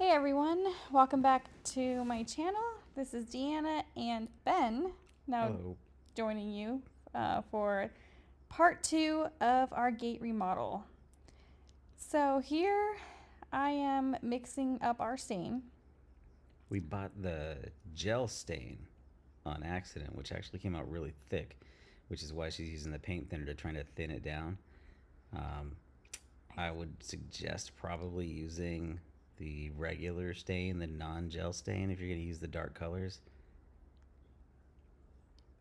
Hey everyone, welcome back to my channel. This is Deanna and Ben now Hello. joining you for part 2 of our gate remodel. So here I am mixing up our stain. We bought the gel stain on accident, which actually came out really thick, which is why she's using the paint thinner to try to thin it down. Um, I would suggest probably using the regular stain, the non-gel stain, if you're going to use the dark colors.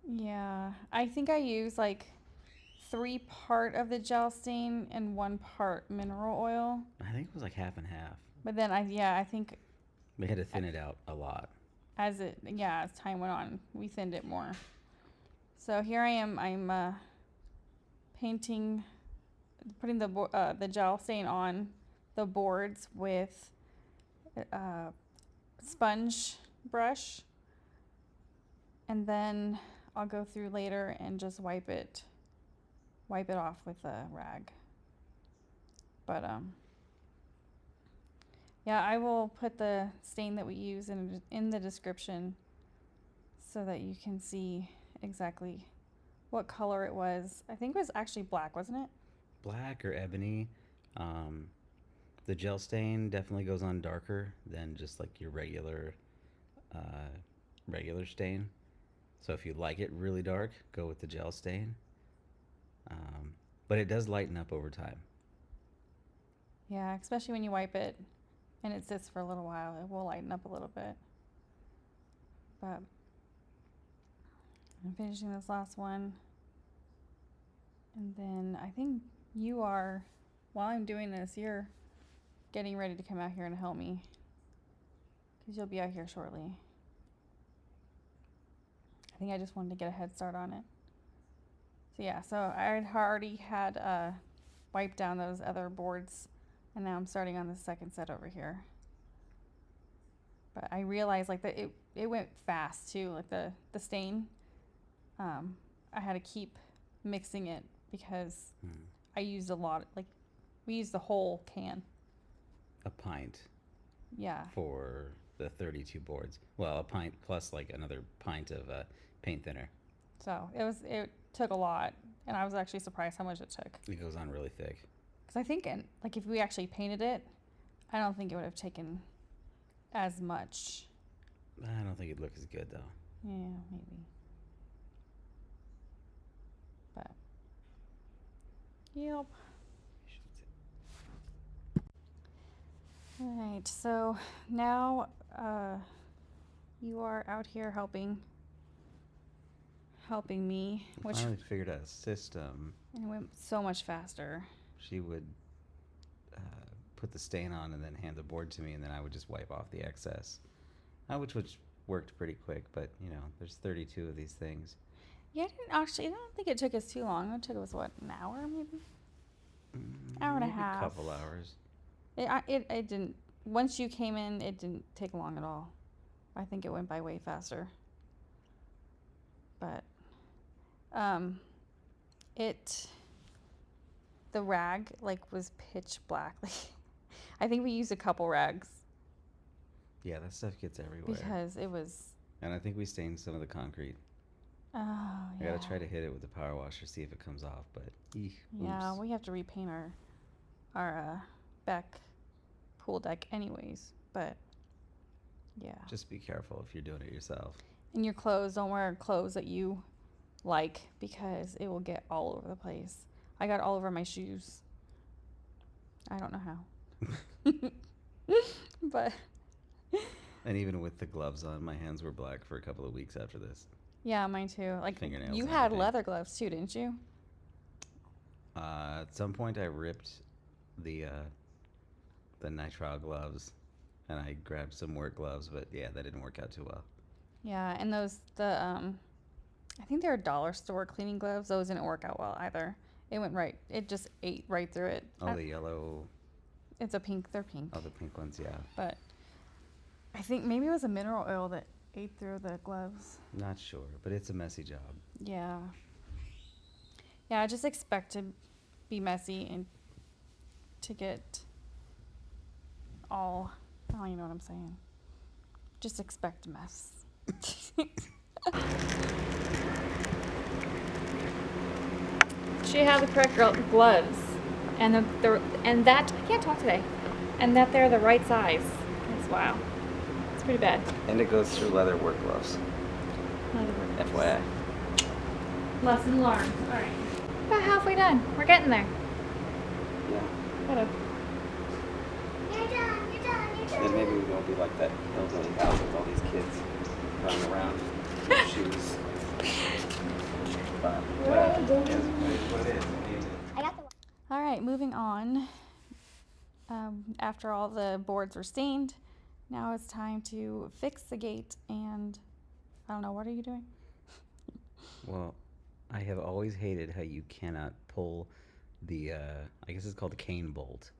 Yeah, I think I use like 3 part of the gel stain and 1 part mineral oil. I think it was like half and half. But then I think We had to thin it out a lot. as time went on, we thinned it more. So here I am. I'm painting, putting the gel stain on the boards with a sponge brush, and then I'll go through later and just wipe it off with a rag. But yeah, I will put the stain that we use in the description so that you can see exactly what color it was. I think it was actually black, wasn't it? Black or ebony. Um, the gel stain definitely goes on darker than just like your uh, regular stain. So if you like it really dark, go with the gel stain. But it does lighten up over time. Yeah, especially when you wipe it and it sits for a little while, it will lighten up a little bit. But I'm finishing this last one. And then I think you are, while I'm doing this, you're getting ready to come out here and help me. Because you'll be out here shortly. I think I just wanted to get a head start on it. So yeah, so I had already had wiped down those other boards. And now I'm starting on the second set over here. But I realized like that it went fast too, like the stain. I had to keep mixing it because Hmm. I used a lot. Like we used the whole can. A pint Yeah. for the 32 boards. Well, a pint plus like another pint of paint thinner. So it took a lot, and I was actually surprised how much it took. It goes on really thick. Because I think like if we actually painted it, I don't think it would have taken as much. I don't think it'd look as good though. Yeah, maybe. But yep. All right. So now you are out here helping me, I which finally figured out a system. and it went so much faster. She would put the stain on and then hand the board to me, and then I would just wipe off the excess, which worked pretty quick. But you know, there's 32 of these things. Yeah, I don't think it took us too long. It took us what, an hour maybe? Hour and a Maybe a half. couple hours. It didn't. Once you came in, it didn't take long at all. I think it went by way faster. But um, it the rag like was pitch black. Like I think we used a couple rags Yeah, that stuff gets everywhere. because it was. And I think we stained some of the concrete. Oh I yeah. gotta try to hit it with the power washer, see if it comes off. But Yeah, oops. we have to repaint our back pool deck anyways. But yeah. Just be careful if you're doing it yourself. And your clothes, don't wear clothes that you like because it will get all over the place. I got all over my shoes. I don't know how. But And even with the gloves on, my hands were black for a couple of weeks after this. yeah, mine too. Like Fingernails you and had everything. leather gloves too, didn't you? At some point, I ripped the uh, the nitrile gloves, and I grabbed some work gloves, but yeah, that didn't work out too well. Yeah, and I think they're dollar store cleaning gloves. Those didn't work out well either. It went right. It just ate right through it. Oh, the yellow. It's a pink. They're pink. Oh, the pink ones, yeah. But I think maybe it was a mineral oil that ate through the gloves. Not sure, but it's a messy job. Yeah. Yeah, I just expect to be messy and to get all I don't even know what I'm saying. Just expect a mess. She had the correct gloves, and and that I can't talk today, and that they're the right size. That's wow. It's pretty bad. And it goes through leather work gloves. FYI. Lesson learned. All right. About halfway done. We're getting there. Yeah. What You're done, you're done, you're done. Then maybe we won't be like that hillbilly house with all these kids running around with shoes. But it is what it is. I got the one. All right, moving on. After all the boards were stained, now it's time to fix the gate. And I don't know, what are you doing? Well, I have always hated how you cannot pull the, I guess it's called a cane bolt,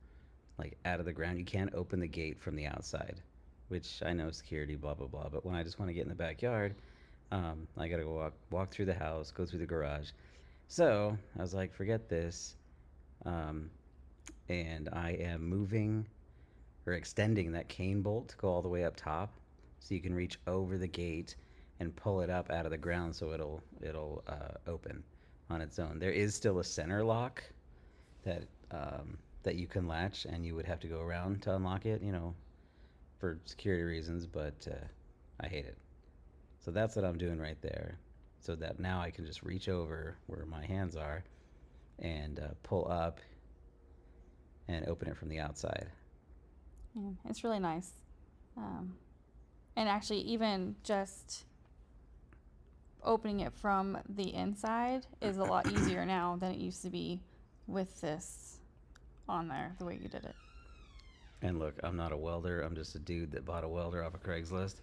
like out of the ground. You can't open the gate from the outside, which I know security, blah, blah, blah. But when I just want to get in the backyard, I got to go walk through the house, go through the garage. So I was like, forget this. And I am moving or extending that cane bolt to go all the way up top so you can reach over the gate and pull it up out of the ground so it'll open on its own. There is still a center lock that that you can latch, and you would have to go around to unlock it, for security reasons, but I hate it. So that's what I'm doing right there, so that now I can just reach over where my hands are and pull up and open it from the outside. Yeah, it's really nice. And actually, even just opening it from the inside is a lot easier now than it used to be with this on there, the way you did it. And look, I'm not a welder. I'm just a dude that bought a welder off of Craigslist,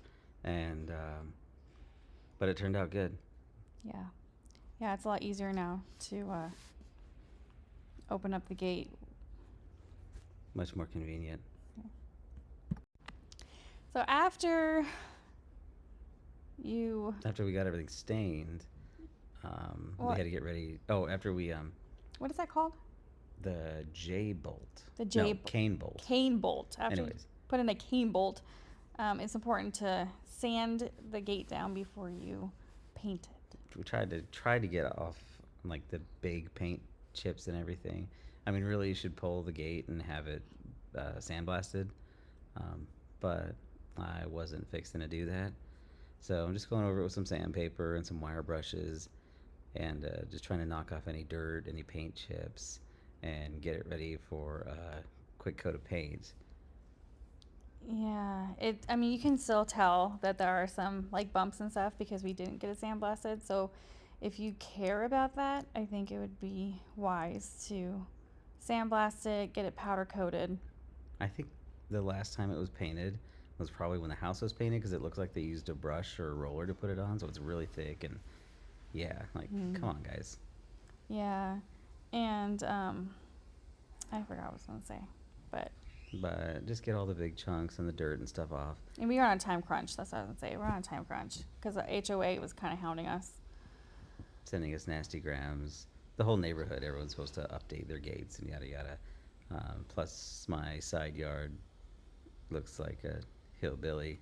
and but it turned out good. Yeah. Yeah, it's a lot easier now to open up the gate. Much more convenient. So after we got everything stained, we What? had to get ready. Oh, after we what is that called? the J bolt. The J no, cane bolt. Cane bolt. After you Anyways, put in a cane bolt, it's important to sand the gate down before you paint it. we tried to get off like the big paint chips and everything. I mean, really, you should pull the gate and have it sandblasted, but I wasn't fixing to do that. So I'm just going over it with some sandpaper and some wire brushes, and just trying to knock off any dirt, any paint chips, and get it ready for a quick coat of paint. Yeah, I mean, you can still tell that there are some like bumps and stuff because we didn't get it sandblasted. So if you care about that, I think it would be wise to sandblast it, get it powder coated. I think the last time it was painted was probably when the house was painted, because it looks like they used a brush or a roller to put it on, so it's really thick. And yeah, like, come on, guys. Yeah, and I forgot what I was gonna say, but just get all the big chunks and the dirt and stuff off. and we are on a time crunch. That's what I was gonna say. We're on a time crunch because the HOA was kind of hounding us. Sending us nasty grams. The whole neighborhood, everyone's supposed to update their gates and yada yada. Plus, my side yard looks like a hillbilly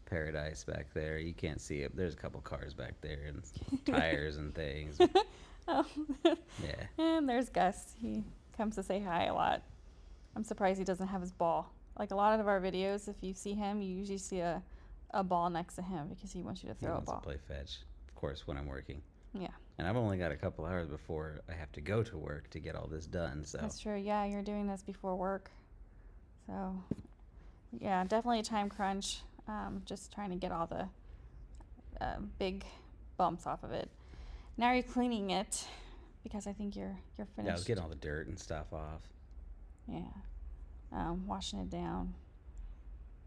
paradise back there. You can't see it. There's a couple cars back there and tires and things. Oh. Yeah. And there's Gus. He comes to say hi a lot. I'm surprised he doesn't have his ball. Like a lot of our videos, if you see him, you usually see a ball next to him because he wants you to He throw a wants to ball. play fetch, of course, when I'm working. Yeah, And I've only got a couple hours before I have to go to work to get all this done. So that's true. Yeah, you're doing this before work. So, yeah, definitely a time crunch. Just trying to get all the big bumps off of it. Now you're cleaning it because I think you're finished. yeah, I was getting all the dirt and stuff off. Yeah, washing it down.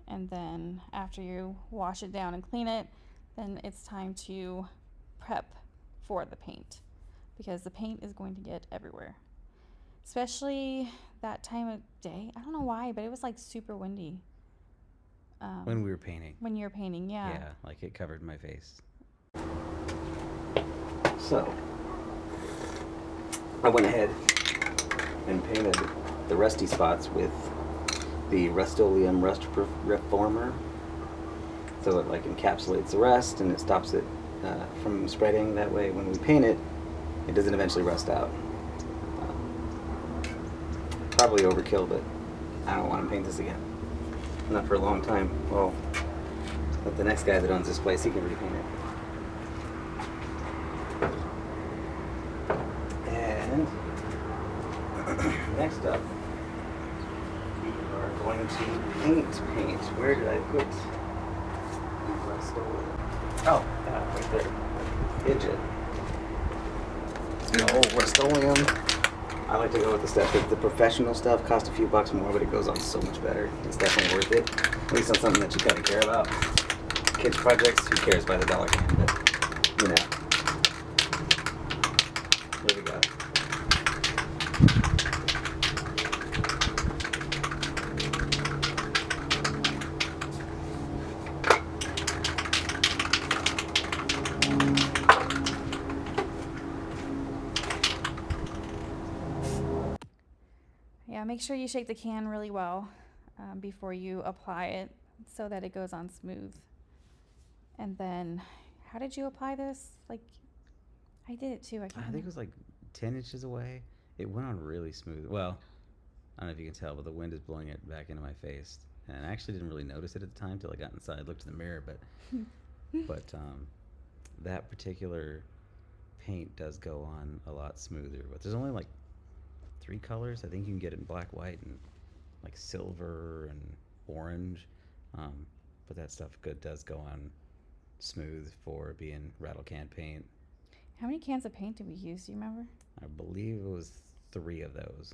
And then after you wash it down and clean it, then it's time to prep for the paint because the paint is going to get everywhere, especially that time of day. I don't know why, but it was like super windy. When we were painting. When you were painting, yeah. Yeah, like it covered my face. So, I went ahead and painted the rusty spots with the Rust-Oleum Rust Reformer. So it like encapsulates the rust and it stops it from spreading. That way, when we paint it, it doesn't eventually rust out. Probably overkill, but I don't want to paint this again. Not for a long time. Well, but the next guy that owns this place, he can repaint it. And next up, we are going to paint. Where did I put the Rust-Oleum? Oh, right there. Idjit. Oh, Rust-Oleum. I like to go with the stuff that the professional stuff costs a few bucks more, but it goes on so much better. It's definitely worth it. At least on something that you kind of care about. Kids projects, who cares by the dollar can, but you know. Here we go. Yeah, make sure you shake the can really well before you apply it so that it goes on smooth. And then, how did you apply this? Like, I did it too. I can't I think it was like 10 inches away. It went on really smooth. Well, I don't know if you can tell, but the wind is blowing it back into my face. And I actually didn't really notice it at the time till I got inside, looked in the mirror, but that particular paint does go on a lot smoother. But there's only like 3 colors. I think you can get it in black, white, and like silver and orange. But that stuff does go on smooth for being rattle can paint. How many cans of paint did we use? Do you remember? I believe it was 3 of those,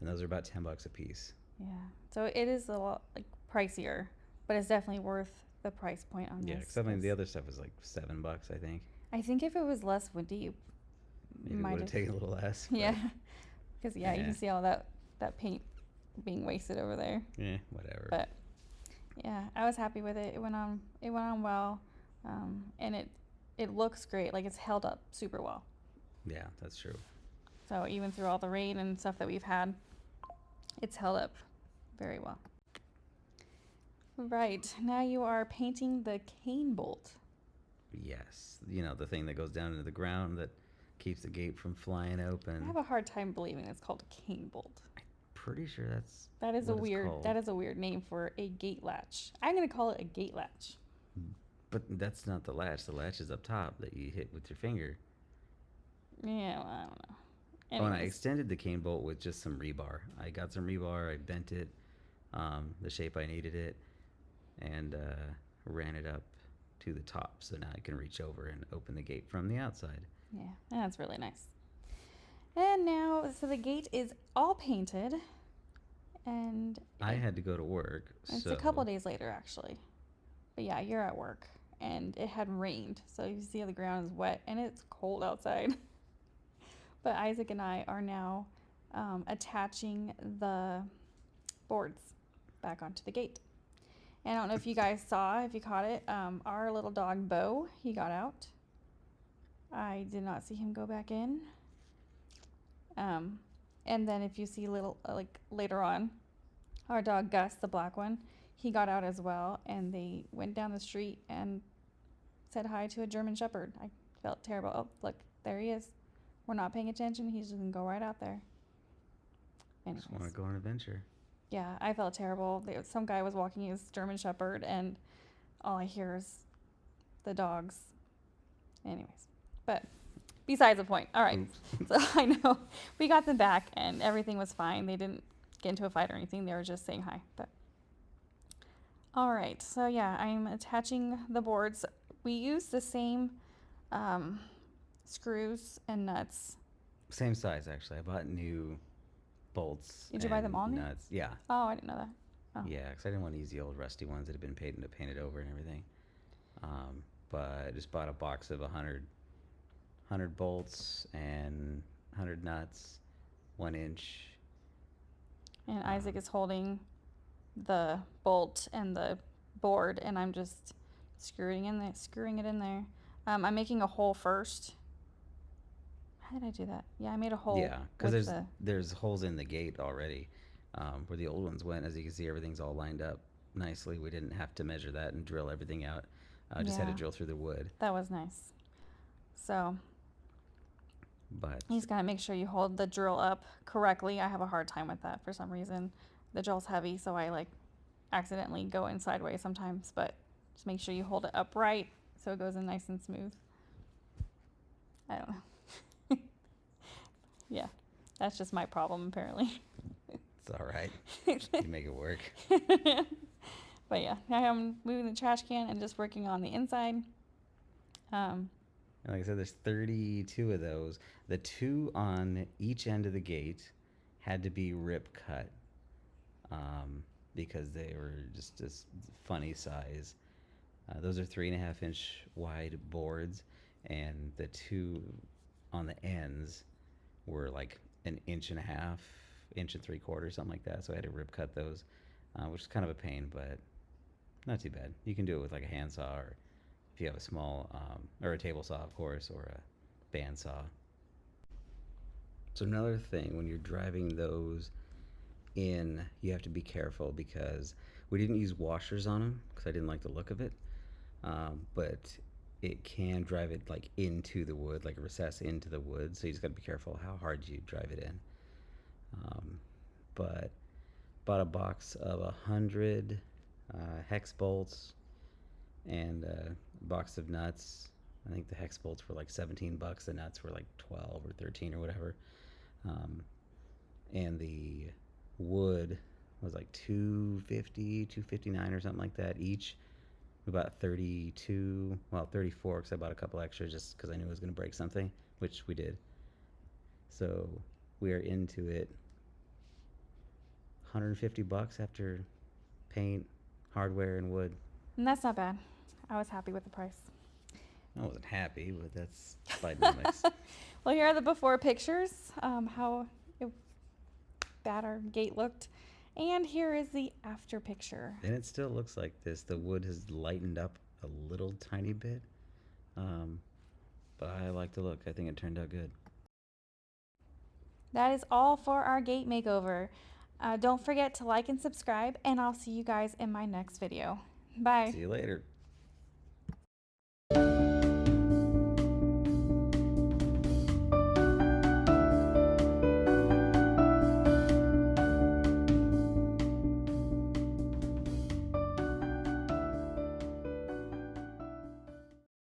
and those are about $10 a piece. Yeah. So it is a lot like pricier, but it's definitely worth the price point on Yeah, this. because I mean the other stuff was like $7, I think. I think if it was less windy, you Maybe it might would have have taken a little less. Yeah. Because you Yeah. can see all that paint being wasted over there. Yeah, whatever. But yeah, I was happy with it. It went on well, and it looks great. Like it's held up super well. Yeah, that's true. So even through all the rain and stuff that we've had, it's held up very well. Right, now you are painting the cane bolt. Yes, the thing that goes down into the ground that keeps the gate from flying open. I have a hard time believing it's called a cane bolt. Pretty sure that's That is what it's called. a weird name for a gate latch. I'm gonna call it a gate latch. But that's not the latch. The latch is up top that you hit with your finger. Yeah, well, I don't know. Oh, and I Anyways. extended the cane bolt with just some rebar. I got some rebar, I bent it the shape I needed it, and ran it up to the top. So now I can reach over and open the gate from the outside. Yeah, that's really nice. And now, so the gate is all painted, and I had to go to work. it's a couple days later, actually. But yeah, you're at work, and it had rained, so you see the ground is wet, and it's cold outside. But Isaac and I are now attaching the boards back onto the gate. And I don't know if you guys saw, if you caught it, our little dog Bo, he got out. I did not see him go back in. And then if you see later on, our dog Gus, the black one, he got out as well, and they went down the street and said hi to a German Shepherd. I felt terrible. Oh, look, there he is. We're not paying attention. He's just gonna go right out there. Anyways. Just want to go on an adventure. Yeah, I felt terrible. Some guy was walking his German Shepherd, and all I hear is the dogs. Anyways, but besides the point. All right. So I know we got them back, and everything was fine. They didn't get into a fight or anything. They were just saying hi. But all right. So yeah, I'm attaching the boards. We use the same screws and nuts. Same size, actually. I bought new bolts. Did you buy them all new? Nuts. Yeah. Oh, I didn't know that. Oh. Yeah, because I didn't want to use the old rusty ones that had been painted over and everything. But I just bought a box of 100 bolts and 100 nuts, 1 inch. And Isaac is holding the bolt and the board, and I'm just screwing it in there. I'm making a hole first. How did I do that? Yeah, I made a hole. Yeah, because there's holes in the gate already. where the old ones went. As you can see, everything's all lined up nicely. We didn't have to measure that and drill everything out. Just had to Yeah. drill through the wood. That was nice. So But you just gotta make sure you hold the drill up correctly. I have a hard time with that for some reason. The drill's heavy, so I like accidentally go in sideways sometimes, but just make sure you hold it upright so it goes in nice and smooth. I don't know. Yeah, that's just my problem apparently. it's all right. You make it work. But yeah, now I'm moving the trash can and just working on the inside. And like I said, there's 32 of those. The 2 on each end of the gate had to be rip cut because they were just this funny size. Those are 3.5-inch wide boards, and the 2 on the ends were like an 1.5 inch and 3/4, something like that. So I had to rip cut those, which is kind of a pain, but not too bad. You can do it with like a handsaw, or if you have a small or a table saw, of course, or a bandsaw. So another thing, when you're driving those in, you have to be careful because we didn't use washers on them because I didn't like the look of it. But it can drive it like into the wood, like a recess into the wood. So you just got to be careful how hard you drive it in. But bought a box of 100 hex bolts and a box of nuts. I think the hex bolts were like $17. The nuts were like 12 or 13 or whatever. And the wood was like $2.50, $2.59 or something like that each. We bought 32, well 34 because I bought a couple extras just because I knew it was going to break something, which we did. So we are into it. $150 after paint, hardware, and wood. And that's not bad. I was happy with the price. I wasn't happy, but that's dynamics. Well, here are the before pictures, how bad our gate looked. And here is the after picture. And it still looks like this. The wood has lightened up a little tiny bit. But I like the look. I think it turned out good. That is all for our gate makeover. Don't forget to like and subscribe, and I'll see you guys in my next video. Bye. See you later.